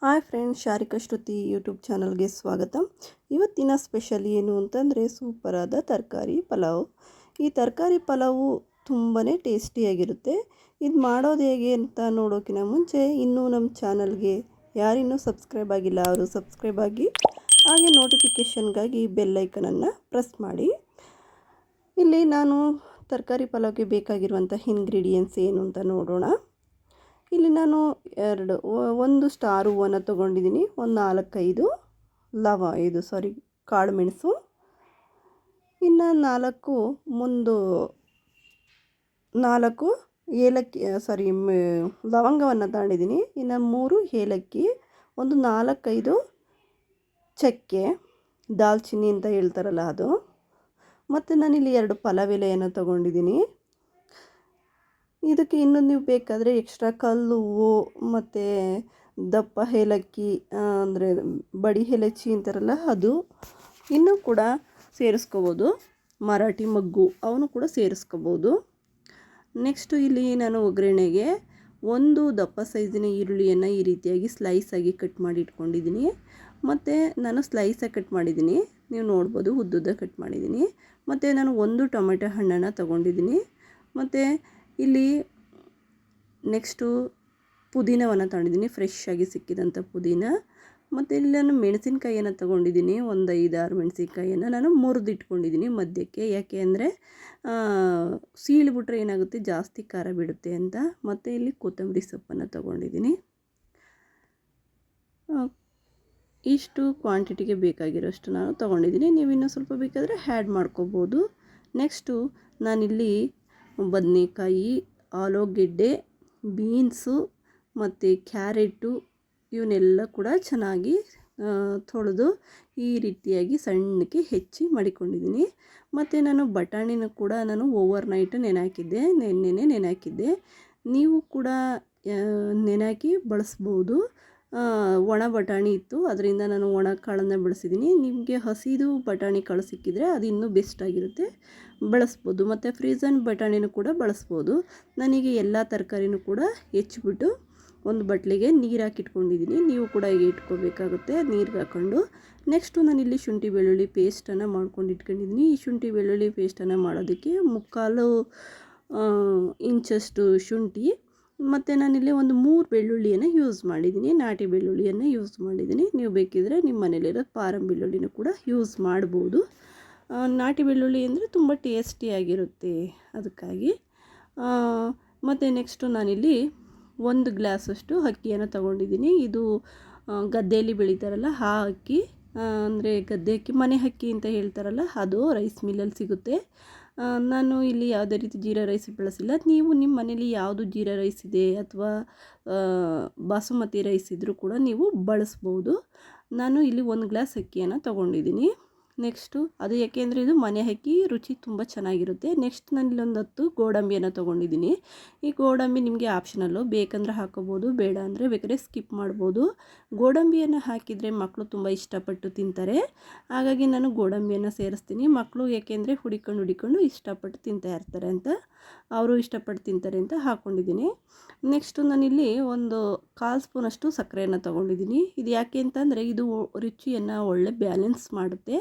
Hi friends, ಶಾರಿಕಾ ಶ್ರುತಿ YouTube ಚಾನಲ್ಗೆ ಸ್ವಾಗತ. ಇವತ್ತಿನ ಸ್ಪೆಷಲ್ ಏನು ಅಂತಂದರೆ ಸೂಪರಾದ ತರಕಾರಿ ಪಲಾವ್. ಈ ತರಕಾರಿ ಪಲಾವು ತುಂಬಾ ಟೇಸ್ಟಿಯಾಗಿರುತ್ತೆ. ಇದು ಮಾಡೋದು ಹೇಗೆ ಅಂತ ನೋಡೋಕ್ಕಿಂತ ಮುಂಚೆ ಇನ್ನೂ ನಮ್ಮ ಚಾನಲ್ಗೆ ಯಾರಿನ್ನೂ ಸಬ್ಸ್ಕ್ರೈಬ್ ಆಗಿಲ್ಲ ಅವರು ಸಬ್ಸ್ಕ್ರೈಬ್ ಆಗಿ, ಹಾಗೆ ನೋಟಿಫಿಕೇಷನ್ಗಾಗಿ ಬೆಲ್ ಐಕನನ್ನು ಪ್ರೆಸ್ ಮಾಡಿ. ಇಲ್ಲಿ ನಾನು ತರಕಾರಿ ಪಲಾವ್ಗೆ ಬೇಕಾಗಿರುವಂಥ ಇಂಗ್ರೀಡಿಯೆಂಟ್ಸ್ ಏನು ಅಂತ ನೋಡೋಣ. ಇಲ್ಲಿ ನಾನು ಒಂದು ಸ್ಟಾರ್ ಹೂವನ್ನು ತೊಗೊಂಡಿದ್ದೀನಿ, ಒಂದು 4-5 ಕಾಳು ಮೆಣಸು, ಇನ್ನು 4 ಏಲಕ್ಕಿ ಲವಂಗವನ್ನು ತಗೊಂಡಿದ್ದೀನಿ, ಇನ್ನು 3 ಏಲಕ್ಕಿ, ಒಂದು 4-5 ಚಕ್ಕೆ, ದಾಲ್ಚಿನ್ನಿ ಅಂತ ಹೇಳ್ತಾರಲ್ಲ ಅದು, ಮತ್ತು ನಾನಿಲ್ಲಿ 2 ಪಲಾವ್ ಎಲೆಯನ್ನು ತೊಗೊಂಡಿದ್ದೀನಿ. ಇದಕ್ಕೆ ಇನ್ನೂ ನೀವು ಬೇಕಾದರೆ ಎಕ್ಸ್ಟ್ರಾ ಕಲ್ಲು ಹೂವು ಮತ್ತು ದಪ್ಪ ಏಲಕ್ಕಿ ಅಂದರೆ ಬಡಿ ಏಲಕ್ಕಿ ಅಂತಾರಲ್ಲ ಅದು ಇನ್ನೂ ಕೂಡ ಸೇರಿಸ್ಕೋಬೋದು. ಮರಾಠಿ ಮಗ್ಗು ಅವನು ಕೂಡ ಸೇರಿಸ್ಕೋಬೋದು. ನೆಕ್ಸ್ಟು ಇಲ್ಲಿ ನಾನು ಒಗ್ಗರಣೆಗೆ ಒಂದು ದಪ್ಪ ಸೈಜಿನ ಈರುಳ್ಳಿಯನ್ನು ಈ ರೀತಿಯಾಗಿ ಸ್ಲೈಸಾಗಿ ಕಟ್ ಮಾಡಿ ಇಟ್ಕೊಂಡಿದ್ದೀನಿ. ಮತ್ತು ನಾನು ಸ್ಲೈಸಾಗಿ ಕಟ್ ಮಾಡಿದ್ದೀನಿ, ನೀವು ನೋಡ್ಬೋದು, ಉದ್ದುದ್ದ ಕಟ್ ಮಾಡಿದ್ದೀನಿ. ಮತ್ತು ನಾನು 1 ಟೊಮೆಟೊ ಹಣ್ಣನ್ನು ತೊಗೊಂಡಿದ್ದೀನಿ. ಮತ್ತು ಇಲ್ಲಿ ನೆಕ್ಸ್ಟು ಪುದೀನವನ್ನು ತಗೊಂಡಿದ್ದೀನಿ, ಫ್ರೆಶ್ ಆಗಿ ಸಿಕ್ಕಿದಂಥ ಪುದೀನ. ಮತ್ತು ಇಲ್ಲಿ ನಾನು ಮೆಣಸಿನ್ಕಾಯಿಯನ್ನು ತೊಗೊಂಡಿದ್ದೀನಿ, ಒಂದು 5-6 ಮೆಣಸಿನ್ಕಾಯಿಯನ್ನು ನಾನು ಮುರಿದಿಟ್ಕೊಂಡಿದ್ದೀನಿ ಮಧ್ಯಕ್ಕೆ. ಯಾಕೆ ಅಂದರೆ ಸೀಳ್ಬಿಟ್ರೆ ಏನಾಗುತ್ತೆ, ಜಾಸ್ತಿ ಖಾರ ಬಿಡುತ್ತೆ ಅಂತ. ಮತ್ತು ಇಲ್ಲಿ ಕೊತ್ತಂಬರಿ ಸೊಪ್ಪನ್ನು ತೊಗೊಂಡಿದ್ದೀನಿ. ಇಷ್ಟು ಕ್ವಾಂಟಿಟಿಗೆ ಬೇಕಾಗಿರೋಷ್ಟು ನಾನು ತೊಗೊಂಡಿದ್ದೀನಿ. ನೀವು ಇನ್ನೂ ಸ್ವಲ್ಪ ಬೇಕಾದರೆ ಆ್ಯಡ್ ಮಾಡ್ಕೋಬೋದು. ನೆಕ್ಸ್ಟು ನಾನಿಲ್ಲಿ ಬದನೆಕಾಯಿ, ಆಲೂಗೆಡ್ಡೆ, ಬೀನ್ಸು ಮತ್ತು ಕ್ಯಾರೆಟು ಇವನ್ನೆಲ್ಲ ಕೂಡ ಚೆನ್ನಾಗಿ ತೊಳೆದು ಈ ರೀತಿಯಾಗಿ ಸಣ್ಣಕ್ಕೆ ಹೆಚ್ಚಿ ಮಾಡಿಕೊಂಡಿದ್ದೀನಿ. ಮತ್ತು ನಾನು ಬಟಾಣಿನ ಕೂಡ ನಾನು ಓವರ್ನೈಟ್ ನೆನೆನೇ ನೆನೆಹಾಕಿದ್ದೆ. ನೀವು ಕೂಡ ನೆನೆಹಾಕಿ ಬಳಸ್ಬೋದು. ಒಣ ಬಟಾಣಿ ಇತ್ತು, ಅದರಿಂದ ನಾನು ಒಣ ಕಾಳನ್ನು ಬಳಸಿದ್ದೀನಿ. ನಿಮಗೆ ಹಸಿದು ಬಟಾಣಿ ಕಾಳು ಸಿಕ್ಕಿದರೆ ಅದು ಇನ್ನೂ ಬೆಸ್ಟಾಗಿರುತ್ತೆ, ಬಳಸ್ಬೋದು. ಮತ್ತು ಫ್ರೀಸನ್ ಬಟಾಣಿನೂ ಕೂಡ ಬಳಸ್ಬೋದು. ನನಗೆ ಎಲ್ಲ ತರಕಾರಿನೂ ಕೂಡ ಹೆಚ್ಚಿಬಿಟ್ಟು ಒಂದು ಬಟ್ಲಿಗೆ ನೀರು ಹಾಕಿಟ್ಕೊಂಡಿದ್ದೀನಿ. ನೀವು ಕೂಡ ಹೀಗೆ ಇಟ್ಕೋಬೇಕಾಗುತ್ತೆ, ನೀರಿಗೆ ಹಾಕ್ಕೊಂಡು. ನೆಕ್ಸ್ಟು ನಾನಿಲ್ಲಿ ಶುಂಠಿ ಬೆಳ್ಳುಳ್ಳಿ ಪೇಸ್ಟನ್ನು ಮಾಡ್ಕೊಂಡು ಇಟ್ಕೊಂಡಿದ್ದೀನಿ. ಈ ಶುಂಠಿ ಬೆಳ್ಳುಳ್ಳಿ ಪೇಸ್ಟನ್ನು ಮಾಡೋದಕ್ಕೆ 3/4 ಇಂಚಷ್ಟು ಶುಂಠಿ, ಮತ್ತು ನಾನಿಲ್ಲಿ ಒಂದು 3 ಬೆಳ್ಳುಳ್ಳಿಯನ್ನು ಯೂಸ್ ಮಾಡಿದ್ದೀನಿ, ನಾಟಿ ಬೆಳ್ಳುಳ್ಳಿಯನ್ನು ಯೂಸ್ ಮಾಡಿದ್ದೀನಿ. ನೀವು ಬೇಕಿದ್ರೆ ನಿಮ್ಮ ಮನೇಲಿರೋ ಫಾರಂ ಬೆಳ್ಳುಳ್ಳಿನೂ ಕೂಡ ಯೂಸ್ ಮಾಡ್ಬೋದು. ನಾಟಿ ಬೆಳ್ಳುಳ್ಳಿ ಅಂದರೆ ತುಂಬ ಟೇಸ್ಟಿಯಾಗಿರುತ್ತೆ, ಅದಕ್ಕಾಗಿ. ಮತ್ತು ನೆಕ್ಸ್ಟು ನಾನಿಲ್ಲಿ 1 ಗ್ಲಾಸಷ್ಟು ಅಕ್ಕಿಯನ್ನು ತೊಗೊಂಡಿದ್ದೀನಿ. ಇದು ಗದ್ದೆಯಲ್ಲಿ ಬೆಳೀತಾರಲ್ಲ ಆ ಅಕ್ಕಿ, ಅಂದರೆ ಗದ್ದೆ ಅಕ್ಕಿ, ಮನೆ ಅಕ್ಕಿ ಅಂತ ಹೇಳ್ತಾರಲ್ಲ ಅದು, ರೈಸ್ ಮಿಲ್ಲಲ್ಲಿ ಸಿಗುತ್ತೆ. ನಾನು ಇಲ್ಲಿ ಯಾವುದೇ ರೀತಿ ಜೀರಾ ರೈಸ್ ಬಳಸಿಲ್ಲ. ನೀವು ನಿಮ್ಮ ಮನೇಲಿ ಯಾವುದು ಜೀರಾ ರೈಸ್ ಇದೆ ಅಥವಾ ಬಾಸುಮತಿ ರೈಸ್ ಇದ್ದರೂ ಕೂಡ ನೀವು ಬಳಸ್ಬೋದು. ನಾನು ಇಲ್ಲಿ 1 ಗ್ಲಾಸ್ ಅಕ್ಕಿಯನ್ನು ತೊಗೊಂಡಿದ್ದೀನಿ. ನೆಕ್ಸ್ಟು ಅದು ಯಾಕೆಂದರೆ ಇದು ಮನೆ ಅಕ್ಕಿ, ರುಚಿ ತುಂಬ ಚೆನ್ನಾಗಿರುತ್ತೆ. ನೆಕ್ಸ್ಟ್ ನಾನಿಲ್ಲಿ ಒಂದು 10 ಗೋಡಂಬಿಯನ್ನು ತೊಗೊಂಡಿದ್ದೀನಿ. ಈ ಗೋಡಂಬಿ ನಿಮಗೆ ಆಪ್ಷನಲ್ಲು, ಬೇಕಂದ್ರೆ ಹಾಕೋಬೋದು, ಬೇಡ ಅಂದರೆ ಬೇಕಾದ್ರೆ ಸ್ಕಿಪ್ ಮಾಡ್ಬೋದು. ಗೋಡಂಬಿಯನ್ನು ಹಾಕಿದರೆ ಮಕ್ಕಳು ತುಂಬ ಇಷ್ಟಪಟ್ಟು ತಿಂತಾರೆ, ಹಾಗಾಗಿ ನಾನು ಗೋಡಂಬಿಯನ್ನು ಸೇರಿಸ್ತೀನಿ. ಮಕ್ಕಳು ಯಾಕೆಂದರೆ ಹುಡಿಕೊಂಡು ಇಷ್ಟಪಟ್ಟು ತಿಂತಾ ಇರ್ತಾರೆ ಅಂತ, ಅವರು ಇಷ್ಟಪಟ್ಟು ತಿಂತಾರೆ ಅಂತ ಹಾಕ್ಕೊಂಡಿದ್ದೀನಿ. ನೆಕ್ಸ್ಟು ನಾನಿಲ್ಲಿ ಒಂದು 1/4 ಸ್ಪೂನಷ್ಟು ಸಕ್ಕರೆಯನ್ನು ತೊಗೊಂಡಿದ್ದೀನಿ. ಇದು ಯಾಕೆ ಅಂತಂದರೆ ಇದು ರುಚಿಯನ್ನು ಒಳ್ಳೆ ಬ್ಯಾಲೆನ್ಸ್ ಮಾಡುತ್ತೆ.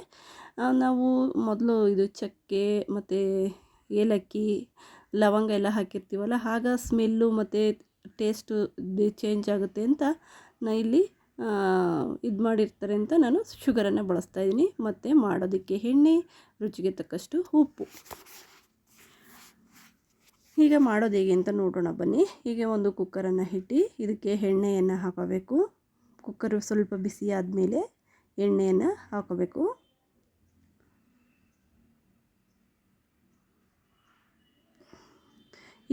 ನಾವು ಮೊದಲು ಇದು ಚಕ್ಕೆ ಮತ್ತು ಏಲಕ್ಕಿ, ಲವಂಗ ಎಲ್ಲ ಹಾಕಿರ್ತೀವಲ್ಲ, ಆಗ ಸ್ಮೆಲ್ಲು ಮತ್ತು ಟೇಸ್ಟು ಚೇಂಜ್ ಆಗುತ್ತೆ ಅಂತ ನಾನು ಇಲ್ಲಿ ಇದು ಮಾಡಿರ್ತಾರೆ ಅಂತ ನಾನು ಶುಗರನ್ನು ಬಳಸ್ತಾಯಿದ್ದೀನಿ. ಮತ್ತು ಮಾಡೋದಕ್ಕೆ ಎಣ್ಣೆ, ರುಚಿಗೆ ತಕ್ಕಷ್ಟು ಉಪ್ಪು. ಈಗ ಮಾಡೋದು ಹೇಗೆ ಅಂತ ನೋಡೋಣ ಬನ್ನಿ. ಹೀಗೆ ಒಂದು ಕುಕ್ಕರನ್ನು ಇಟ್ಟು ಇದಕ್ಕೆ ಎಣ್ಣೆಯನ್ನು ಹಾಕೋಬೇಕು. ಕುಕ್ಕರು ಸ್ವಲ್ಪ ಬಿಸಿ ಆದಮೇಲೆ ಎಣ್ಣೆಯನ್ನು ಹಾಕೋಬೇಕು.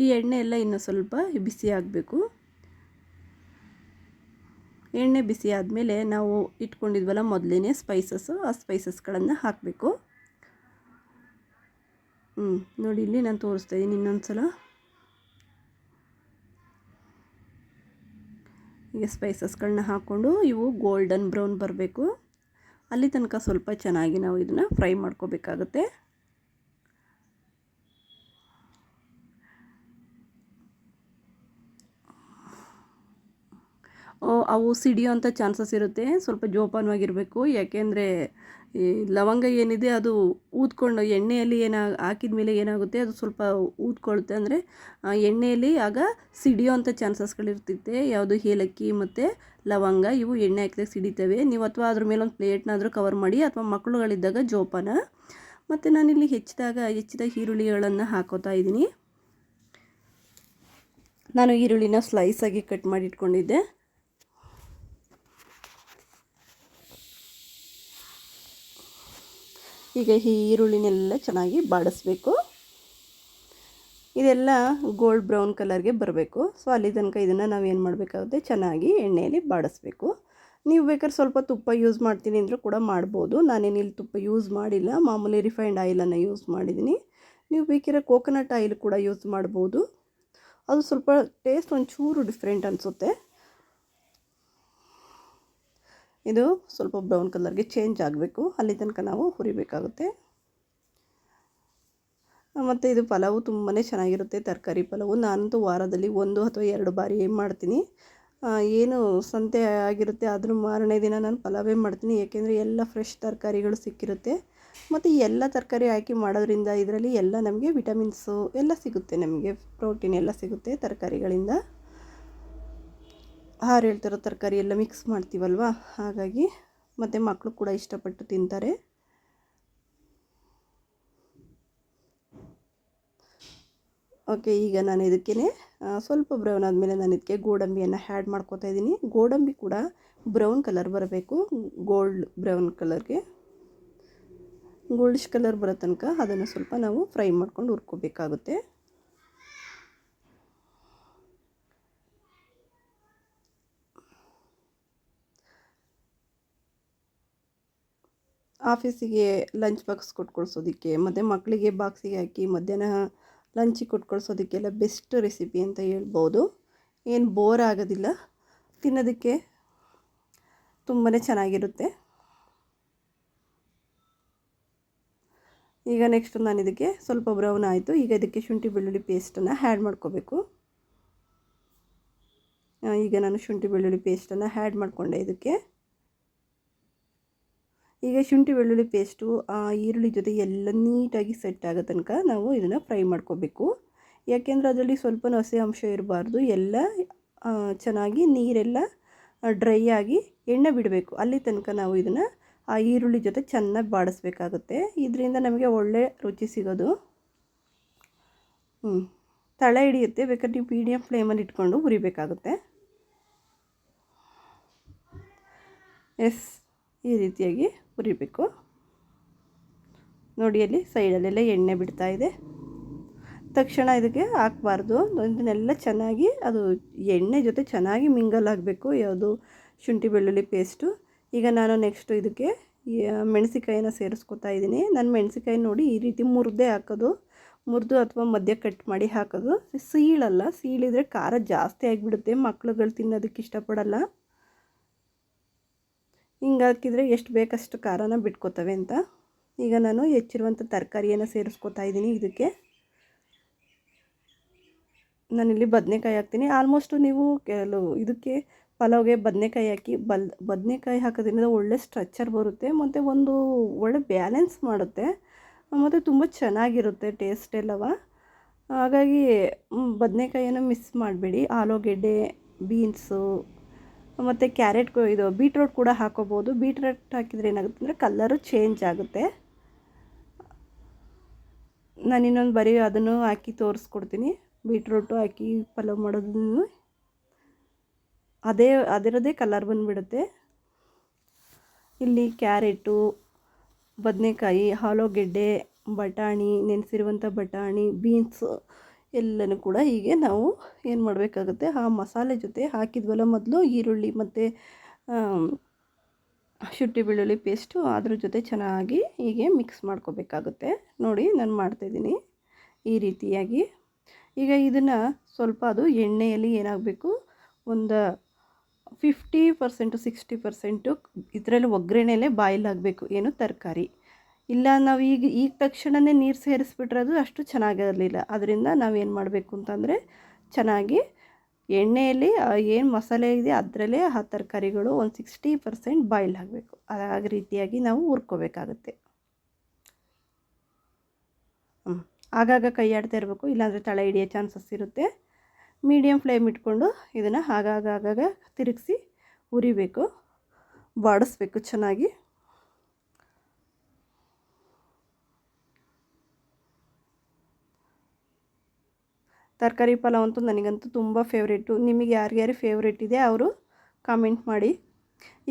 ಈ ಎಣ್ಣೆ ಎಲ್ಲ ಇನ್ನೂ ಸ್ವಲ್ಪ ಬಿಸಿ ಆಗಬೇಕು. ಎಣ್ಣೆ ಬಿಸಿ ಆದಮೇಲೆ ನಾವು ಇಟ್ಕೊಂಡಿದ್ವಲ್ಲ ಮೊದಲೇ ಸ್ಪೈಸಸ್ಸು, ಆ ಸ್ಪೈಸಸ್ಗಳನ್ನು ಹಾಕಬೇಕು. ನೋಡಿ, ಇಲ್ಲಿ ನಾನು ತೋರಿಸ್ತಾ ಇದ್ದೀನಿ ಇನ್ನೊಂದು ಸಲ. ಈಗ ಸ್ಪೈಸಸ್ಗಳನ್ನ ಹಾಕ್ಕೊಂಡು ಇವು ಗೋಲ್ಡನ್ ಬ್ರೌನ್ ಬರಬೇಕು, ಅಲ್ಲಿ ತನಕ ಸ್ವಲ್ಪ ಚೆನ್ನಾಗಿ ನಾವು ಇದನ್ನು ಫ್ರೈ ಮಾಡ್ಕೋಬೇಕಾಗುತ್ತೆ. ಅವು ಸಿಡಿಯೋಂಥ ಚಾನ್ಸಸ್ ಇರುತ್ತೆ. ಸ್ವಲ್ಪ ಜೋಪಾನವಾಗಿರಬೇಕು. ಯಾಕೆಂದರೆ ಈ ಲವಂಗ ಏನಿದೆ ಅದು ಊದ್ಕೊಂಡು ಎಣ್ಣೆಯಲ್ಲಿ ಹಾಕಿದ ಮೇಲೆ ಏನಾಗುತ್ತೆ, ಅದು ಸ್ವಲ್ಪ ಊದ್ಕೊಳುತ್ತೆ. ಅಂದರೆ ಎಣ್ಣೆಯಲ್ಲಿ ಆಗ ಸಿಡಿಯೋಂಥ ಚಾನ್ಸಸ್ಗಳಿರ್ತಿತ್ತೆ. ಯಾವುದು ಏಲಕ್ಕಿ ಮತ್ತು ಲವಂಗ ಇವು ಎಣ್ಣೆ ಹಾಕಿದಾಗ ಸಿಡಿತವೆ. ನೀವು ಅಥವಾ ಅದ್ರ ಮೇಲೆ ಒಂದು ಪ್ಲೇಟ್ನಾದರೂ ಕವರ್ ಮಾಡಿ, ಅಥವಾ ಮಕ್ಕಳುಗಳಿದ್ದಾಗ ಜೋಪಾನ. ಮತ್ತು ನಾನಿಲ್ಲಿ ಹೆಚ್ಚಿದ ಈರುಳ್ಳಿಗಳನ್ನು ಹಾಕೋತಾ ಇದ್ದೀನಿ. ನಾನು ಈರುಳ್ಳಿನ ಸ್ಲೈಸಾಗಿ ಕಟ್ ಮಾಡಿ ಇಟ್ಕೊಂಡಿದ್ದೆ. ಈಗ ಈ ಈರುಳ್ಳಿನೆಲ್ಲ ಚೆನ್ನಾಗಿ ಬಾಡಿಸ್ಬೇಕು. ಇದೆಲ್ಲ ಗೋಲ್ಡ್ ಬ್ರೌನ್ ಕಲರ್ಗೆ ಬರಬೇಕು. ಸೊ ಅಲ್ಲಿ ತನಕ ಇದನ್ನು ನಾವೇನು ಮಾಡಬೇಕಾಗುತ್ತೆ, ಚೆನ್ನಾಗಿ ಎಣ್ಣೆಯಲ್ಲಿ ಬಾಡಿಸ್ಬೇಕು. ನೀವು ಬೇಕಾದ್ರೆ ಸ್ವಲ್ಪ ತುಪ್ಪ ಯೂಸ್ ಮಾಡ್ತೀನಿ ಅಂದರೂ ಕೂಡ ಮಾಡ್ಬೋದು. ನಾನೇನಿಲ್ಲಿ ತುಪ್ಪ ಯೂಸ್ ಮಾಡಿಲ್ಲ, ಮಾಮೂಲಿ ರಿಫೈನ್ಡ್ ಆಯಿಲನ್ನು ಯೂಸ್ ಮಾಡಿದ್ದೀನಿ. ನೀವು ಬೇಕಿರೋ ಕೋಕೋನಟ್ ಆಯಿಲ್ ಕೂಡ ಯೂಸ್ ಮಾಡ್ಬೋದು. ಅದು ಸ್ವಲ್ಪ ಟೇಸ್ಟ್ ಒಂಚೂರು ಡಿಫ್ರೆಂಟ್ ಅನಿಸುತ್ತೆ. ಇದು ಸ್ವಲ್ಪ ಬ್ರೌನ್ ಕಲರ್ಗೆ ಚೇಂಜ್ ಆಗಬೇಕು, ಅಲ್ಲಿ ತನಕ ನಾವು ಹುರಿಬೇಕಾಗುತ್ತೆ. ಮತ್ತು ಇದು ಪಲಾವು ತುಂಬಾ ಚೆನ್ನಾಗಿರುತ್ತೆ, ತರಕಾರಿ ಪಲಾವು. ನಾನಂತೂ ವಾರದಲ್ಲಿ 1 ಅಥವಾ 2 ಬಾರಿ ಏನು ಮಾಡ್ತೀನಿ, ಏನು ಸಂತೆ ಆಗಿರುತ್ತೆ ಅದ್ರ ಮಾರನೇ ದಿನ ನಾನು ಪಲಾವೇ ಮಾಡ್ತೀನಿ. ಏಕೆಂದರೆ ಎಲ್ಲ ಫ್ರೆಶ್ ತರಕಾರಿಗಳು ಸಿಕ್ಕಿರುತ್ತೆ. ಮತ್ತು ಎಲ್ಲ ತರಕಾರಿ ಹಾಕಿ ಮಾಡೋದ್ರಿಂದ ಇದರಲ್ಲಿ ಎಲ್ಲ ನಮಗೆ ವಿಟಮಿನ್ಸು ಎಲ್ಲ ಸಿಗುತ್ತೆ, ನಮಗೆ ಪ್ರೋಟೀನ್ ಎಲ್ಲ ಸಿಗುತ್ತೆ ತರಕಾರಿಗಳಿಂದ. ಆಹಾರ ಹೇಳ್ತಿರೋ ತರಕಾರಿ ಎಲ್ಲ ಮಿಕ್ಸ್ ಮಾಡ್ತೀವಲ್ವ, ಹಾಗಾಗಿ. ಮತ್ತು ಮಕ್ಕಳು ಕೂಡ ಇಷ್ಟಪಟ್ಟು ತಿಂತಾರೆ. ಓಕೆ, ಈಗ ನಾನು ಇದಕ್ಕೆ ಸ್ವಲ್ಪ ಬ್ರೌನ್ ಆದಮೇಲೆ ನಾನು ಇದಕ್ಕೆ ಗೋಡಂಬಿಯನ್ನು ಆ್ಯಡ್ ಮಾಡ್ಕೋತಾ ಇದ್ದೀನಿ. ಗೋಡಂಬಿ ಕೂಡ ಬ್ರೌನ್ ಕಲರ್ ಬರಬೇಕು, ಗೋಲ್ಡ್ ಬ್ರೌನ್ ಕಲರ್ಗೆ. ಗೋಲ್ಡಿಶ್ ಕಲರ್ ಬರೋ ತನಕ ಅದನ್ನು ಸ್ವಲ್ಪ ನಾವು ಫ್ರೈ ಮಾಡ್ಕೊಂಡು ಹುರ್ಕೋಬೇಕಾಗುತ್ತೆ. ಆಫೀಸಿಗೆ ಲಂಚ್ ಬಾಕ್ಸ್ ಕೊಟ್ಕೊಳ್ಸೋದಕ್ಕೆ, ಮತ್ತು ಮಕ್ಕಳಿಗೆ ಬಾಕ್ಸಿಗೆ ಹಾಕಿ ಮಧ್ಯಾಹ್ನ ಲಂಚಿಗೆ ಕೊಟ್ಕೊಳ್ಸೋದಕ್ಕೆಲ್ಲ ಬೆಸ್ಟ್ ರೆಸಿಪಿ ಅಂತ ಹೇಳ್ಬೋದು. ಏನು ಬೋರ್ ಆಗೋದಿಲ್ಲ, ತಿನ್ನೋದಕ್ಕೆ ತುಂಬಾ ಚೆನ್ನಾಗಿರುತ್ತೆ. ಈಗ ನೆಕ್ಸ್ಟ್ ನಾನು ಇದಕ್ಕೆ ಸ್ವಲ್ಪ ಬ್ರೌನ್ ಆಯಿತು. ಈಗ ಇದಕ್ಕೆ ಶುಂಠಿ ಬೆಳ್ಳುಳ್ಳಿ ಪೇಸ್ಟನ್ನು ಆ್ಯಡ್ ಮಾಡ್ಕೋಬೇಕು. ಈಗ ನಾನು ಶುಂಠಿ ಬೆಳ್ಳುಳ್ಳಿ ಪೇಸ್ಟನ್ನು ಆ್ಯಡ್ ಮಾಡಿಕೊಂಡೆ ಇದಕ್ಕೆ. ಈಗ ಶುಂಠಿ ಬೆಳ್ಳುಳ್ಳಿ ಪೇಸ್ಟು ಈರುಳ್ಳಿ ಜೊತೆ ಎಲ್ಲ ನೀಟಾಗಿ ಸೆಟ್ ಆಗೋ ತನಕ ನಾವು ಇದನ್ನು ಫ್ರೈ ಮಾಡ್ಕೋಬೇಕು. ಯಾಕೆಂದರೆ ಅದರಲ್ಲಿ ಸ್ವಲ್ಪ ಹಸಿ ಅಂಶ ಇರಬಾರ್ದು. ಎಲ್ಲ ಚೆನ್ನಾಗಿ ನೀರೆಲ್ಲ ಡ್ರೈ ಆಗಿ ಎಣ್ಣೆ ಬಿಡಬೇಕು. ಅಲ್ಲಿ ತನಕ ನಾವು ಇದನ್ನು ಆ ಈರುಳ್ಳಿ ಜೊತೆ ಚೆನ್ನಾಗಿ ಬಾಡಿಸ್ಬೇಕಾಗುತ್ತೆ. ಇದರಿಂದ ನಮಗೆ ಒಳ್ಳೆ ರುಚಿ ಸಿಗೋದು. ತಳ ಹಿಡಿಯುತ್ತೆ. ಬೇಕಾದ್ರೆ ನೀವು ಮೀಡಿಯಮ್ ಫ್ಲೇಮಲ್ಲಿ ಇಟ್ಕೊಂಡು ಹುರಿಬೇಕಾಗುತ್ತೆ. ಈ ರೀತಿಯಾಗಿ ಹುರಿಬೇಕು. ನೋಡಿ, ಅಲ್ಲಿ ಸೈಡಲ್ಲೆಲ್ಲ ಎಣ್ಣೆ ಬಿಡ್ತಾ ಇದೆ. ತಕ್ಷಣ ಇದಕ್ಕೆ ಹಾಕಬಾರ್ದು. ಇದನ್ನೆಲ್ಲ ಚೆನ್ನಾಗಿ ಅದು ಎಣ್ಣೆ ಜೊತೆ ಚೆನ್ನಾಗಿ ಮಿಂಗಲ್ ಆಗಬೇಕು, ಯಾವುದು ಶುಂಠಿ ಬೆಳ್ಳುಳ್ಳಿ ಪೇಸ್ಟು. ಈಗ ನಾನು ನೆಕ್ಸ್ಟು ಇದಕ್ಕೆ ಮೆಣಸಿಕಾಯಿನ ಸೇರಿಸ್ಕೊತಾ ಇದ್ದೀನಿ. ನಾನು ಮೆಣಸಿಕಾಯಿ ನೋಡಿ ಈ ರೀತಿ ಮುರಿದೇ ಹಾಕೋದು, ಮುರಿದು ಅಥವಾ ಮಧ್ಯ ಕಟ್ ಮಾಡಿ ಹಾಕೋದು. ಸೀಳಲ್ಲ, ಸೀಳಿದರೆ ಖಾರ ಜಾಸ್ತಿ ಆಗಿಬಿಡುತ್ತೆ, ಮಕ್ಳುಗಳು ತಿನ್ನೋದಕ್ಕೆ ಇಷ್ಟಪಡಲ್ಲ. ಹಿಂಗೆ ಹಾಕಿದರೆ ಎಷ್ಟು ಬೇಕಷ್ಟು ಖಾರನ ಬಿಟ್ಕೋತವೆ ಅಂತ. ಈಗ ನಾನು ಹೆಚ್ಚಿರುವಂಥ ತರಕಾರಿಯನ್ನು ಸೇರಿಸ್ಕೊತಾ ಇದ್ದೀನಿ ಇದಕ್ಕೆ. ನಾನಿಲ್ಲಿ ಬದನೆಕಾಯಿ ಹಾಕ್ತೀನಿ. ಆಲ್ಮೋಸ್ಟು ನೀವು ಇದಕ್ಕೆ ಪಲಾವ್ಗೆ ಬದನೆಕಾಯಿ ಹಾಕಿ ಬದನೆಕಾಯಿ ಹಾಕೋದ್ರಿಂದ ಒಳ್ಳೆ ಸ್ಟ್ರಕ್ಚರ್ ಬರುತ್ತೆ, ಮತ್ತು ಒಂದು ಒಳ್ಳೆ ಬ್ಯಾಲೆನ್ಸ್ ಮಾಡುತ್ತೆ, ಮತ್ತು ತುಂಬ ಚೆನ್ನಾಗಿರುತ್ತೆ ಟೇಸ್ಟ್ ಎಲ್ಲವ. ಹಾಗಾಗಿ ಬದನೆಕಾಯಿಯನ್ನು ಮಿಸ್ ಮಾಡಬೇಡಿ. ಆಲೂಗೆಡ್ಡೆ, ಬೀನ್ಸು ಮತ್ತು ಕ್ಯಾರೆಟ್, ಇದು ಬೀಟ್ರೋಟ್ ಕೂಡ ಹಾಕೋಬೋದು. ಬೀಟ್ರೋಟ್ ಹಾಕಿದರೆ ಏನಾಗುತ್ತೆ ಅಂದರೆ ಕಲ್ಲರು ಚೇಂಜ್ ಆಗುತ್ತೆ. ನಾನು ಇನ್ನೊಂದು ಬರೀ ಅದನ್ನು ಹಾಕಿ ತೋರಿಸ್ಕೊಡ್ತೀನಿ. ಬೀಟ್ರೋಟು ಹಾಕಿ ಪಲಾವ್ ಮಾಡೋದನ್ನು ಅದರದ್ದೇ ಕಲರ್ ಬಂದುಬಿಡುತ್ತೆ. ಇಲ್ಲಿ ಕ್ಯಾರೆಟು, ಬದನೆಕಾಯಿ, ಆಲೂಗೆಡ್ಡೆ, ಬಟಾಣಿ, ನೆನೆಸಿರುವಂಥ ಬಟಾಣಿ, ಬೀನ್ಸು ಎಲ್ಲನೂ ಕೂಡ ಹೀಗೆ ನಾವು ಏನು ಮಾಡಬೇಕಾಗುತ್ತೆ, ಆ ಮಸಾಲೆ ಜೊತೆ ಹಾಕಿದ್ವಲ್ಲ ಮೊದಲು ಈರುಳ್ಳಿ ಮತ್ತು ಶುಂಠಿ ಬೆಳ್ಳುಳ್ಳಿ ಪೇಸ್ಟು, ಅದ್ರ ಜೊತೆ ಚೆನ್ನಾಗಿ ಹೀಗೆ ಮಿಕ್ಸ್ ಮಾಡ್ಕೋಬೇಕಾಗುತ್ತೆ. ನೋಡಿ, ನಾನು ಮಾಡ್ತಾಯಿದ್ದೀನಿ ಈ ರೀತಿಯಾಗಿ. ಈಗ ಇದನ್ನು ಸ್ವಲ್ಪ ಅದು ಎಣ್ಣೆಯಲ್ಲಿ ಏನಾಗಬೇಕು, ಒಂದು 50% 60% ಇದರಲ್ಲಿ ಒಗ್ಗರಣೆಯಲ್ಲೇ ಬಾಯ್ಲ್ ಆಗಬೇಕು, ಏನು ತರಕಾರಿ ಇಲ್ಲ. ನಾವು ಈಗ ತಕ್ಷಣವೇ ನೀರು ಸೇರಿಸ್ಬಿಟ್ರೆ ಅದು ಅಷ್ಟು ಚೆನ್ನಾಗಿರಲಿಲ್ಲ. ಅದರಿಂದ ನಾವೇನು ಮಾಡಬೇಕು ಅಂತಂದರೆ ಚೆನ್ನಾಗಿ ಎಣ್ಣೆಯಲ್ಲಿ ಏನು ಮಸಾಲೆ ಇದೆ ಅದರಲ್ಲೇ ಆ ತರಕಾರಿಗಳು ಒಂದು 60% ಬಾಯ್ಲ್ ಆಗಬೇಕು. ಆ ರೀತಿಯಾಗಿ ನಾವು ಹುರ್ಕೋಬೇಕಾಗುತ್ತೆ. ಆಗಾಗ ಕೈ ಆಡ್ತಾ ಇರಬೇಕು, ಇಲ್ಲಾಂದರೆ ತಳ ಹಿಡಿಯೋ ಚಾನ್ಸಸ್ ಇರುತ್ತೆ. ಮೀಡಿಯಮ್ ಫ್ಲೇಮ್ ಇಟ್ಕೊಂಡು ಇದನ್ನು ಆಗಾಗ ತಿರುಗಿಸಿ ಹುರಿಬೇಕು, ಬಾಡಿಸ್ಬೇಕು ಚೆನ್ನಾಗಿ. ತರಕಾರಿ ಪಲಾವ್ ಅಂತೂ ನನಗಂತೂ ತುಂಬ ಫೇವ್ರೇಟು. ನಿಮಗೆ ಯಾರ್ಯಾರು ಫೇವ್ರೇಟ್ ಇದೆ ಅವರು ಕಾಮೆಂಟ್ ಮಾಡಿ.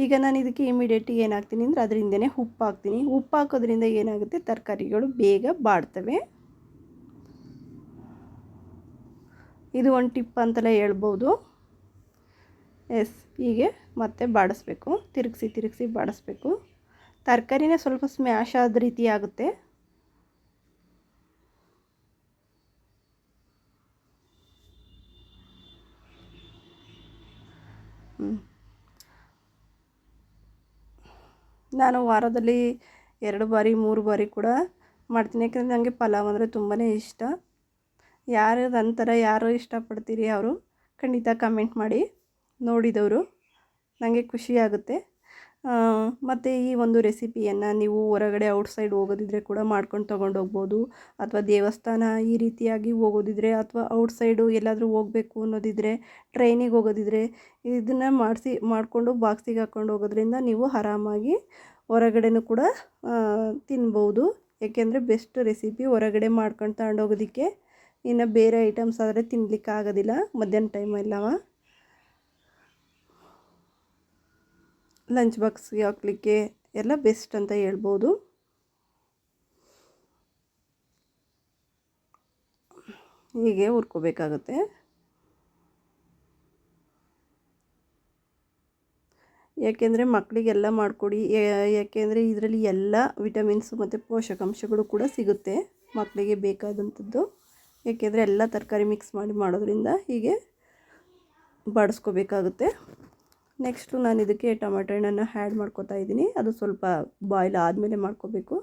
ಈಗ ನಾನು ಇದಕ್ಕೆ ಇಮಿಡಿಯೇಟಿಗೆ ಏನಾಗ್ತೀನಿ ಅಂದರೆ ಅದರಿಂದನೇ ಉಪ್ಪು ಹಾಕ್ತೀನಿ. ಉಪ್ಪು ಹಾಕೋದ್ರಿಂದ ಏನಾಗುತ್ತೆ, ತರಕಾರಿಗಳು ಬೇಗ ಬಾಡ್ತವೆ. ಇದು ಒಂದು ಟಿಪ್ ಅಂತಲೇ ಹೇಳ್ಬೋದು. ಹೀಗೆ ಮತ್ತೆ ಬಾಡಿಸ್ಬೇಕು, ತಿರುಗಿಸಿ ಬಾಡಿಸ್ಬೇಕು. ತರಕಾರಿನೇ ಸ್ವಲ್ಪ ಸ್ಮ್ಯಾಶ್ ಆದ ರೀತಿ ಆಗುತ್ತೆ. ನಾನು ವಾರದಲ್ಲಿ 2 ಬಾರಿ 3 ಬಾರಿ ಕೂಡ ಮಾಡ್ತೀನಿ, ಯಾಕಂದರೆ ನನಗೆ ಪಲಾವ್ ಅಂದರೆ ತುಂಬಾ ಇಷ್ಟ. ಯಾರು ಇಷ್ಟಪಡ್ತೀರಿ ಅವರು ಖಂಡಿತ ಕಮೆಂಟ್ ಮಾಡಿ, ನೋಡಿದವರು ನನಗೆ ಖುಷಿಯಾಗುತ್ತೆ. ಮತ್ತು ಈ ಒಂದು ರೆಸಿಪಿಯನ್ನು ನೀವು ಹೊರಗಡೆ ಔಟ್ಸೈಡ್ ಹೋಗೋದಿದ್ರೆ ಕೂಡ ಮಾಡ್ಕೊಂಡು ತೊಗೊಂಡೋಗ್ಬೋದು, ಅಥವಾ ದೇವಸ್ಥಾನ ಈ ರೀತಿಯಾಗಿ ಹೋಗೋದಿದ್ರೆ, ಅಥವಾ ಔಟ್ಸೈಡು ಎಲ್ಲಾದರೂ ಹೋಗಬೇಕು ಅನ್ನೋದಿದ್ರೆ, ಟ್ರೈನಿಗೆ ಹೋಗೋದಿದ್ರೆ ಇದನ್ನು ಮಾಡಿಕೊಂಡು ಬಾಕ್ಸಿಗೆ ಹಾಕ್ಕೊಂಡು ಹೋಗೋದ್ರಿಂದ ನೀವು ಆರಾಮಾಗಿ ಹೊರಗಡೆನೂ ಕೂಡ ತಿನ್ಬೋದು. ಏಕೆಂದರೆ ಬೆಸ್ಟ್ ರೆಸಿಪಿ ಹೊರಗಡೆ ಮಾಡ್ಕೊಂಡು ತಗೊಂಡೋಗೋದಕ್ಕೆ. ಇನ್ನು ಬೇರೆ ಐಟಮ್ಸ್ ಆದರೆ ತಿನ್ನಲಿಕ್ಕೆ ಆಗೋದಿಲ್ಲ ಮಧ್ಯಾಹ್ನ ಟೈಮೆಲ್ಲವ. ಲಂಚ್ ಬಾಕ್ಸ್ಗೆ ಹಾಕ್ಲಿಕ್ಕೆ ಎಲ್ಲ ಬೆಸ್ಟ್ ಅಂತ ಹೇಳ್ಬೋದು. ಹೀಗೆ ಹುರ್ಕೋಬೇಕಾಗುತ್ತೆ. ಯಾಕೆಂದರೆ ಮಕ್ಕಳಿಗೆಲ್ಲ ಮಾಡಿಕೊಡಿ, ಯಾಕೆಂದರೆ ಇದರಲ್ಲಿ ಎಲ್ಲ ವಿಟಮಿನ್ಸು ಮತ್ತು ಪೋಷಕಾಂಶಗಳು ಕೂಡ ಸಿಗುತ್ತೆ ಮಕ್ಕಳಿಗೆ ಬೇಕಾದಂಥದ್ದು. ಏಕೆಂದರೆ ಎಲ್ಲ ತರಕಾರಿ ಮಿಕ್ಸ್ ಮಾಡೋದ್ರಿಂದ ಹೀಗೆ ಬಾಡಿಸ್ಕೋಬೇಕಾಗುತ್ತೆ. ನೆಕ್ಸ್ಟು ನಾನು ಇದಕ್ಕೆ ಟೊಮೆಟೊ ಹಣ್ಣನ್ನು ಆ್ಯಡ್ ಮಾಡ್ಕೋತಾ ಇದ್ದೀನಿ. ಅದು ಸ್ವಲ್ಪ ಬಾಯ್ಲ್ ಆದಮೇಲೆ ಮಾಡ್ಕೋಬೇಕು.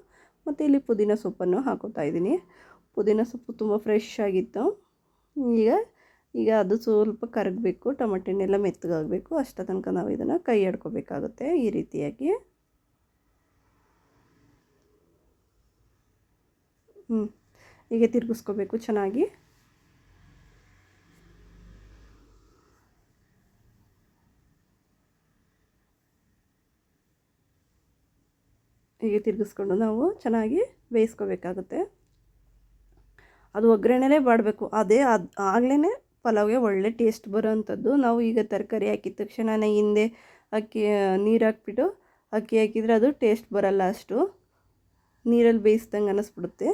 ಮತ್ತು ಇಲ್ಲಿ ಪುದೀನ ಸೊಪ್ಪನ್ನು ಹಾಕೋತಾ ಇದ್ದೀನಿ. ಪುದೀನ ಸೊಪ್ಪು ತುಂಬ ಫ್ರೆಶ್ ಆಗಿತ್ತು. ಈಗ ಅದು ಸ್ವಲ್ಪ ಕರಗಬೇಕು, ಟೊಮೆಟೊ ಹಣ್ಣೆಲ್ಲ ಮೆತ್ತಗಾಗಬೇಕು. ಅಷ್ಟ ತನಕ ನಾವು ಇದನ್ನು ಕೈ ಆಡ್ಕೋಬೇಕಾಗುತ್ತೆ ಈ ರೀತಿಯಾಗಿ. ಹೀಗೆ ತಿರುಗಿಸ್ಕೋಬೇಕು ಚೆನ್ನಾಗಿ. ಹೀಗೆ ತಿರುಗಿಸ್ಕೊಂಡು ನಾವು ಚೆನ್ನಾಗಿ ಬೇಯಿಸ್ಕೋಬೇಕಾಗುತ್ತೆ. ಅದು ಒಗ್ಗರಣೆಲೇ ಬಾಡಬೇಕು, ಆಗಲೇ ಪಲಾವ್ಗೆ ಒಳ್ಳೆ ಟೇಸ್ಟ್ ಬರೋವಂಥದ್ದು. ನಾವು ಈಗ ತರಕಾರಿ ಹಾಕಿದ ತಕ್ಷಣನೇ ಹಿಂದೆ ನೀರು ಹಾಕ್ಬಿಟ್ಟು ಅಕ್ಕಿ ಹಾಕಿದರೆ ಅದು ಟೇಸ್ಟ್ ಬರಲ್ಲ, ಅಷ್ಟು ನೀರಲ್ಲಿ ಬೇಯಿಸ್ದಂಗೆ ಅನ್ನಿಸ್ಬಿಡುತ್ತೆ.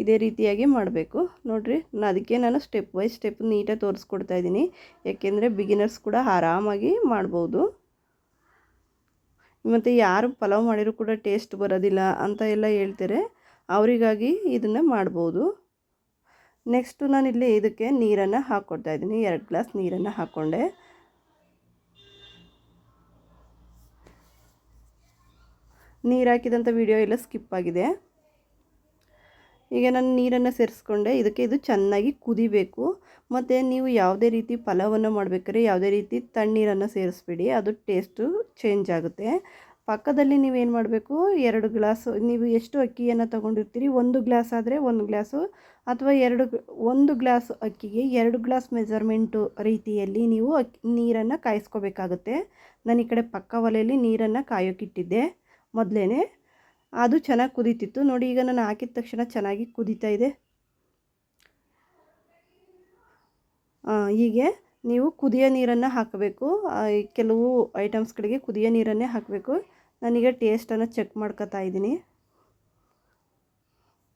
ಇದೇ ರೀತಿಯಾಗಿ ಮಾಡಬೇಕು ನೋಡಿರಿ. ಅದಕ್ಕೆ ನಾನು ಸ್ಟೆಪ್ ಬೈ ಸ್ಟೆಪ್ ನೀಟಾಗಿ ತೋರಿಸ್ಕೊಡ್ತಾ ಇದ್ದೀನಿ, ಯಾಕೆಂದರೆ ಬಿಗಿನರ್ಸ್ ಕೂಡ ಆರಾಮಾಗಿ ಮಾಡ್ಬೋದು. ಮತ್ತು ಯಾರು ಪಲಾವ್ ಮಾಡಿದರೂ ಕೂಡ ಟೇಸ್ಟ್ ಬರೋದಿಲ್ಲ ಅಂತ ಎಲ್ಲ ಹೇಳ್ತಾರೆ, ಅವರಿಗಾಗಿ ಇದನ್ನು ಮಾಡ್ಬೋದು. ನೆಕ್ಸ್ಟು ನಾನಿಲ್ಲಿ ಇದಕ್ಕೆ ನೀರನ್ನು ಹಾಕ್ಕೊಡ್ತಾ ಇದ್ದೀನಿ. 2 ಗ್ಲಾಸ್ ನೀರನ್ನು ಹಾಕ್ಕೊಂಡೆ. ನೀರು ಹಾಕಿದಂಥ ವಿಡಿಯೋ ಎಲ್ಲ ಸ್ಕಿಪ್ ಆಗಿದೆ. ಈಗ ನಾನು ನೀರನ್ನು ಸೇರಿಸ್ಕೊಂಡೆ. ಇದು ಚೆನ್ನಾಗಿ ಕುದಿಬೇಕು. ಮತ್ತು ನೀವು ಯಾವುದೇ ರೀತಿ ಪಲಾವನ್ನು ಮಾಡಬೇಕಾದ್ರೆ ಯಾವುದೇ ರೀತಿ ತಣ್ಣೀರನ್ನು ಸೇರಿಸ್ಬೇಡಿ, ಅದು ಟೇಸ್ಟು ಚೇಂಜ್ ಆಗುತ್ತೆ. ಪಕ್ಕದಲ್ಲಿ ನೀವೇನು ಮಾಡಬೇಕು, 2 ಗ್ಲಾಸ್, ನೀವು ಎಷ್ಟು ಅಕ್ಕಿಯನ್ನು ತೊಗೊಂಡಿರ್ತೀರಿ, 1 ಗ್ಲಾಸ್ ಆದರೆ 1 ಗ್ಲಾಸು, ಅಥವಾ 1 ಗ್ಲಾಸ್ ಅಕ್ಕಿಗೆ 2 ಗ್ಲಾಸ್ ಮೆಜರ್ಮೆಂಟು ರೀತಿಯಲ್ಲಿ ನೀವು ನೀರನ್ನು ಕಾಯಿಸ್ಕೋಬೇಕಾಗುತ್ತೆ. ನಾನು ಈ ಕಡೆ ಪಕ್ಕ ಒಲೆಯಲ್ಲಿ ನೀರನ್ನು ಕಾಯೋಕ್ಕಿಟ್ಟಿದ್ದೆ ಮೊದಲೇ. ಅದು ಚೆನ್ನಾಗಿ ಕುದೀತಿತ್ತು ನೋಡಿ. ಈಗ ನಾನು ಹಾಕಿದ ತಕ್ಷಣ ಚೆನ್ನಾಗಿ ಕುದೀತಾ ಇದೆ. ಹೀಗೆ ನೀವು ಕುದಿಯೋ ನೀರನ್ನು ಹಾಕಬೇಕು. ಕೆಲವು ಐಟಮ್ಸ್ಗಳಿಗೆ ಕುದಿಯೋ ನೀರನ್ನೇ ಹಾಕಬೇಕು. ನಾನೀಗ ಟೇಸ್ಟನ್ನು ಚೆಕ್ ಮಾಡ್ಕೊತಾ ಇದ್ದೀನಿ.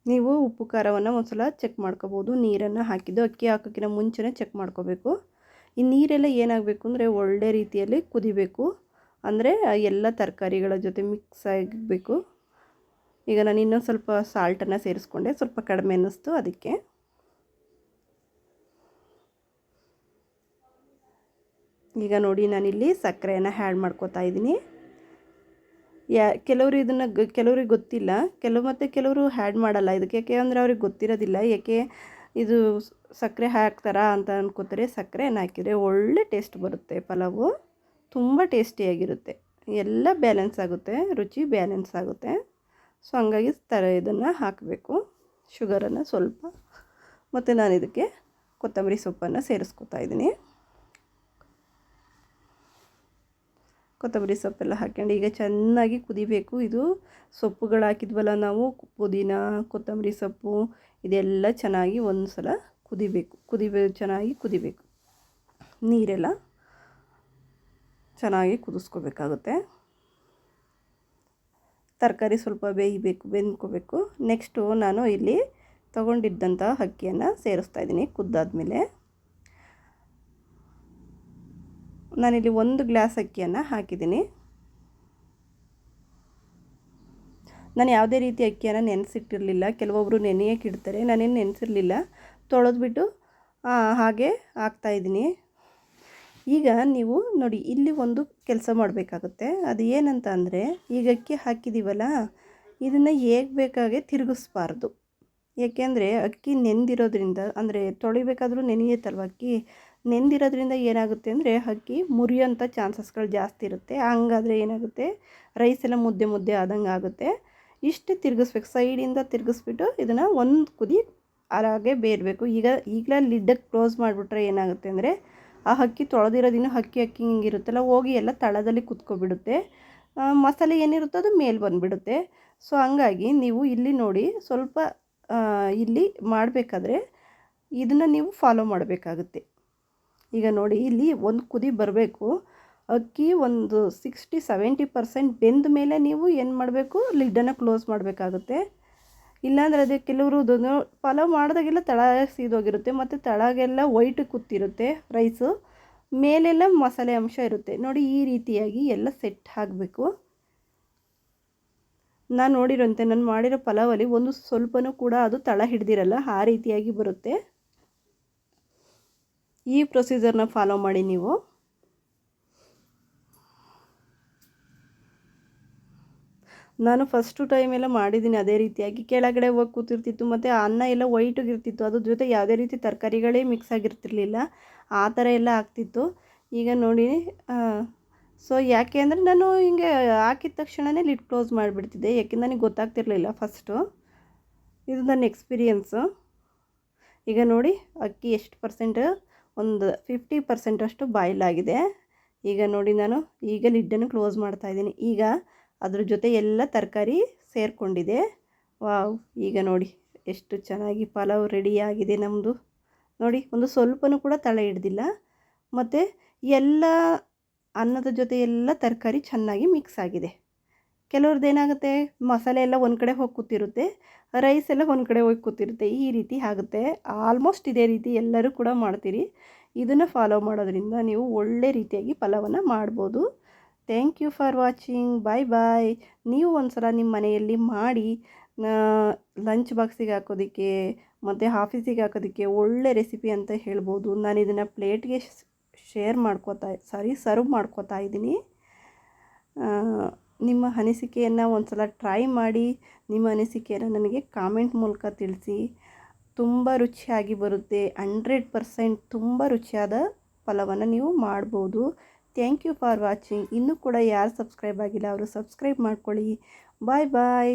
ನೀವು ಉಪ್ಪು ಖಾರವನ್ನು ಒಂದು ಸಲ ಚೆಕ್ ಮಾಡ್ಕೋಬೋದು. ನೀರನ್ನು ಹಾಕಿದ್ದು ಅಕ್ಕಿ ಹಾಕೋಕ್ಕಿಂತ ಮುಂಚೆನೇ ಚೆಕ್ ಮಾಡ್ಕೋಬೇಕು. ಈ ನೀರೆಲ್ಲ ಏನಾಗಬೇಕು ಅಂದರೆ ಒಳ್ಳೆ ರೀತಿಯಲ್ಲಿ ಕುದಿಬೇಕು, ಅಂದರೆ ಎಲ್ಲ ತರಕಾರಿಗಳ ಜೊತೆ ಮಿಕ್ಸ್ ಆಗಬೇಕು. ಈಗ ನಾನು ಇನ್ನೊಂದು ಸ್ವಲ್ಪ ಸಾಲ್ಟನ್ನು ಸೇರಿಸ್ಕೊಂಡೆ, ಸ್ವಲ್ಪ ಕಡಿಮೆ ಅನ್ನಿಸ್ತು ಅದಕ್ಕೆ. ಈಗ ನೋಡಿ ನಾನಿಲ್ಲಿ ಸಕ್ಕರೆಯನ್ನು ಆ್ಯಡ್ ಮಾಡ್ಕೋತಾ ಇದ್ದೀನಿ. ಕೆಲವರು ಇದನ್ನು ಕೆಲವ್ರಿಗೆ ಗೊತ್ತಿಲ್ಲ, ಕೆಲವರು ಆ್ಯಡ್ ಮಾಡಲ್ಲ ಇದಕ್ಕೆ, ಯಾಕೆ ಅಂದರೆ ಅವ್ರಿಗೆ ಗೊತ್ತಿರೋದಿಲ್ಲ. ಯಾಕೆ ಇದು ಸಕ್ಕರೆ ಹಾಕ್ತಾರಾ ಅಂತ ಅನ್ಕೋತಾರೆ. ಸಕ್ಕರೆಯನ್ನು ಹಾಕಿದರೆ ಒಳ್ಳೆ ಟೇಸ್ಟ್ ಬರುತ್ತೆ. ಪಲಾವು ತುಂಬ ಟೇಸ್ಟಿಯಾಗಿರುತ್ತೆ. ಎಲ್ಲ ಬ್ಯಾಲೆನ್ಸ್ ಆಗುತ್ತೆ, ರುಚಿ ಬ್ಯಾಲೆನ್ಸ್ ಆಗುತ್ತೆ. ಸೊ ಹಂಗಾಗಿ ಇದನ್ನು ಹಾಕಬೇಕು, ಶುಗರನ್ನು ಸ್ವಲ್ಪ. ಮತ್ತು ನಾನು ಇದಕ್ಕೆ ಕೊತ್ತಂಬರಿ ಸೊಪ್ಪನ್ನು ಸೇರಿಸ್ಕೊತಾ ಇದ್ದೀನಿ. ಕೊತ್ತಂಬರಿ ಸೊಪ್ಪೆಲ್ಲ ಹಾಕ್ಕೊಂಡು ಈಗ ಚೆನ್ನಾಗಿ ಕುದಿಬೇಕು. ಇದು ಸೊಪ್ಪುಗಳು ಹಾಕಿದ್ವಲ್ಲ ನಾವು, ಪುದೀನ, ಕೊತ್ತಂಬರಿ ಸೊಪ್ಪು, ಇದೆಲ್ಲ ಚೆನ್ನಾಗಿ ಒಂದು ಸಲ ಚೆನ್ನಾಗಿ ಕುದಿಬೇಕು. ನೀರೆಲ್ಲ ಚೆನ್ನಾಗಿ ಕುದಿಸ್ಕೋಬೇಕಾಗುತ್ತೆ. ತರಕಾರಿ ಸ್ವಲ್ಪ ಬೆಂದ್ಕೋಬೇಕು. ನೆಕ್ಸ್ಟು ನಾನು ಇಲ್ಲಿ ತೊಗೊಂಡಿದ್ದಂಥ ಅಕ್ಕಿಯನ್ನು ಸೇರಿಸ್ತಾ ಇದ್ದೀನಿ. ಕುದ್ದಾದ್ಮೇಲೆ ನಾನಿಲ್ಲಿ 1 ಗ್ಲಾಸ್ ಅಕ್ಕಿಯನ್ನು ಹಾಕಿದ್ದೀನಿ. ನಾನು ಯಾವುದೇ ರೀತಿ ಅಕ್ಕಿಯನ್ನು ನೆನೆಸಿಟ್ಟಿರಲಿಲ್ಲ. ಕೆಲವೊಬ್ಬರು ನೆನೆಯೋಕೆ ಇಡ್ತಾರೆ, ನಾನೇನು ನೆನೆಸಿರಲಿಲ್ಲ. ತೊಳೆದ್ಬಿಟ್ಟು ಹಾಗೆ ಹಾಕ್ತಾಯಿದ್ದೀನಿ. ಈಗ ನೀವು ನೋಡಿ, ಇಲ್ಲಿ ಒಂದು ಕೆಲಸ ಮಾಡಬೇಕಾಗುತ್ತೆ. ಅದು ಏನಂತ ಅಂದರೆ, ಈಗ ಅಕ್ಕಿ ಹಾಕಿದ್ದೀವಲ್ಲ, ಇದನ್ನು ಹೇಗೆ ಬೇಕಾಗೆ ತಿರುಗಿಸ್ಬಾರ್ದು. ಏಕೆಂದರೆ ಅಕ್ಕಿ ನೆಂದಿರೋದ್ರಿಂದ, ಅಂದರೆ ತೊಳಿಬೇಕಾದ್ರೂ ನೆನೆಯುತ್ತಲ್ವ ಅಕ್ಕಿ, ನೆಂದಿರೋದ್ರಿಂದ ಏನಾಗುತ್ತೆ ಅಂದರೆ ಅಕ್ಕಿ ಮುರಿಯೋಂಥ ಚಾನ್ಸಸ್ಗಳು ಜಾಸ್ತಿ ಇರುತ್ತೆ. ಹಂಗಾದರೆ ಏನಾಗುತ್ತೆ, ರೈಸ್ ಎಲ್ಲ ಮುದ್ದೆ ಆದಂಗೆ ಆಗುತ್ತೆ. ಇಷ್ಟು ತಿರುಗಿಸ್ಬೇಕು, ಸೈಡಿಂದ ತಿರುಗಿಸ್ಬಿಟ್ಟು ಇದನ್ನು ಒಂದು ಕುದಿ ಹಾಗೆ ಬೇಯಬೇಕು. ಈಗಲೇ ಲಿಡ್ಡಕ್ಕೆ ಕ್ಲೋಸ್ ಮಾಡಿಬಿಟ್ರೆ ಏನಾಗುತ್ತೆ ಅಂದರೆ, ಆ ಅಕ್ಕಿ ತೊಳೆದಿರೋದಿನ ಅಕ್ಕಿ ಹಿಂಗಿರುತ್ತಲ್ಲ, ಹೋಗಿ ಎಲ್ಲ ತಳದಲ್ಲಿ ಕುತ್ಕೊಬಿಡುತ್ತೆ. ಮಸಾಲೆ ಏನಿರುತ್ತೋ ಅದು ಮೇಲೆ ಬಂದುಬಿಡುತ್ತೆ. ಸೊ ಹಂಗಾಗಿ ನೀವು ಇಲ್ಲಿ ನೋಡಿ, ಸ್ವಲ್ಪ ಇಲ್ಲಿ ಮಾಡಬೇಕಾದ್ರೆ ಇದನ್ನು ನೀವು ಫಾಲೋ ಮಾಡಬೇಕಾಗುತ್ತೆ. ಈಗ ನೋಡಿ, ಇಲ್ಲಿ ಒಂದು ಕುದಿ ಬರಬೇಕು. ಅಕ್ಕಿ ಒಂದು 60-70% ಬೆಂದ ಮೇಲೆ ನೀವು ಏನು ಮಾಡಬೇಕು, ಲಿಡ್ಡನ್ನು ಕ್ಲೋಸ್ ಮಾಡಬೇಕಾಗುತ್ತೆ. ಇಲ್ಲಾಂದರೆ ಅದೇ ಕೆಲವರು ಪಲಾವ್ ಮಾಡಿದಾಗೆಲ್ಲ ತಳ ಸೀದೋಗಿರುತ್ತೆ, ಮತ್ತು ತಳಗೆಲ್ಲ ವೈಟ್ ಕೂತಿರುತ್ತೆ ರೈಸು, ಮೇಲೆಲ್ಲ ಮಸಾಲೆ ಅಂಶ ಇರುತ್ತೆ. ನೋಡಿ, ಈ ರೀತಿಯಾಗಿ ಎಲ್ಲ ಸೆಟ್ ಆಗಬೇಕು. ನಾನು ನೋಡಿರೋಂತೆ ನಾನು ಮಾಡಿರೋ ಪಲಾವಲ್ಲಿ ಒಂದು ಸ್ವಲ್ಪನೂ ಕೂಡ ಅದು ತಳ ಹಿಡ್ದಿರಲ್ಲ, ಆ ರೀತಿಯಾಗಿ ಬರುತ್ತೆ. ಈ ಪ್ರೊಸೀಜರ್ನ ಫಾಲೋ ಮಾಡಿ ನೀವು. ನಾನು ಫಸ್ಟು ಟೈಮೆಲ್ಲ ಮಾಡಿದ್ದೀನಿ ಅದೇ ರೀತಿಯಾಗಿ. ಕೆಳಗಡೆ ಹೋಗಿ ಕೂತಿರ್ತಿತ್ತು, ಮತ್ತು ಅನ್ನ ಎಲ್ಲ ವೈಟಿಗಿರ್ತಿತ್ತು, ಅದ್ರ ಜೊತೆ ಯಾವುದೇ ರೀತಿ ತರಕಾರಿಗಳೇ ಮಿಕ್ಸ್ ಆಗಿರ್ತಿರ್ಲಿಲ್ಲ, ಆ ಥರ ಎಲ್ಲ ಆಗ್ತಿತ್ತು. ಈಗ ನೋಡಿ, ಸೊ ಯಾಕೆ ಅಂದರೆ ನಾನು ಹಿಂಗೆ ಹಾಕಿದ ತಕ್ಷಣವೇ ಲಿಡ್ ಕ್ಲೋಸ್ ಮಾಡಿಬಿಡ್ತಿದ್ದೆ, ಯಾಕೆ ನನಗೆ ಗೊತ್ತಾಗ್ತಿರ್ಲಿಲ್ಲ ಫಸ್ಟು. ಇದು ನನ್ನ ಎಕ್ಸ್ಪೀರಿಯನ್ಸು. ಈಗ ನೋಡಿ, ಅಕ್ಕಿ ಎಷ್ಟು ಪರ್ಸೆಂಟ್, ಒಂದು 50% ಅಷ್ಟು ಬಾಯ್ಲ್ ಆಗಿದೆ. ಈಗ ನೋಡಿ, ನಾನು ಈಗ ಲಿಡ್ಡನ್ನು ಕ್ಲೋಸ್ ಮಾಡ್ತಾಯಿದ್ದೀನಿ. ಈಗ ಅದ್ರ ಜೊತೆ ಎಲ್ಲ ತರಕಾರಿ ಸೇರಿಕೊಂಡಿದೆ. ವಾವ್, ಈಗ ನೋಡಿ ಎಷ್ಟು ಚೆನ್ನಾಗಿ ಪಲಾವ್ ರೆಡಿಯಾಗಿದೆ ನಮ್ಮದು. ನೋಡಿ, ಒಂದು ಸ್ವಲ್ಪನೂ ಕೂಡ ತಳ ಹಿಡ್ದಿಲ್ಲ, ಮತ್ತು ಎಲ್ಲ ಅನ್ನದ ಜೊತೆ ಎಲ್ಲ ತರಕಾರಿ ಚೆನ್ನಾಗಿ ಮಿಕ್ಸ್ ಆಗಿದೆ. ಕೆಲವ್ರದ್ದು ಏನಾಗುತ್ತೆ, ಮಸಾಲೆ ಎಲ್ಲ ಒಂದು ಕಡೆ ಹೋಗಿ ಕೂತಿರುತ್ತೆ, ರೈಸ್ ಎಲ್ಲ ಒಂದು ಕಡೆ ಹೋಗಿ ಕೂತಿರುತ್ತೆ, ಈ ರೀತಿ ಆಗುತ್ತೆ. ಆಲ್ಮೋಸ್ಟ್ ಇದೇ ರೀತಿ ಎಲ್ಲರೂ ಕೂಡ ಮಾಡ್ತೀರಿ. ಇದನ್ನು ಫಾಲೋ ಮಾಡೋದ್ರಿಂದ ನೀವು ಒಳ್ಳೆ ರೀತಿಯಾಗಿ ಪಲಾವನ್ನು ಮಾಡ್ಬೋದು. Thank you for watching. Bye. ನೀವು ಒಂದು ಸಲ ನಿಮ್ಮ ಮನೆಯಲ್ಲಿ ಮಾಡಿ ಲಂಚ್ ಬಾಕ್ಸಿಗೆ ಹಾಕೋದಕ್ಕೆ ಮತ್ತು ಆಫೀಸಿಗೆ ಹಾಕೋದಕ್ಕೆ ಒಳ್ಳೆ ರೆಸಿಪಿ ಅಂತ ಹೇಳ್ಬೋದು. ನಾನು ಇದನ್ನು ಪ್ಲೇಟ್ಗೆ ಸರ್ವ್ ಮಾಡ್ಕೋತಾ ಇದ್ದೀನಿ. ನಿಮ್ಮ ಅನಿಸಿಕೆಯನ್ನು ಒಂದು ಸಲ ಟ್ರೈ ಮಾಡಿ. ನಿಮ್ಮ ಅನಿಸಿಕೆಯನ್ನು ನನಗೆ ಕಾಮೆಂಟ್ ಮೂಲಕ ತಿಳಿಸಿ. ತುಂಬ ರುಚಿಯಾಗಿ ಬರುತ್ತೆ. 100% ತುಂಬ ರುಚಿಯಾದ ಪಲಾವನ್ನು ನೀವು ಮಾಡ್ಬೋದು. Thank you for watching. ಇನ್ನೂ ಕೂಡ ಯಾರು ಸಬ್ಸ್ಕ್ರೈಬ್ ಆಗಿಲ್ಲ ಅವರು ಸಬ್ಸ್ಕ್ರೈಬ್ ಮಾಡ್ಕೊಳ್ಳಿ. ಬಾಯ್.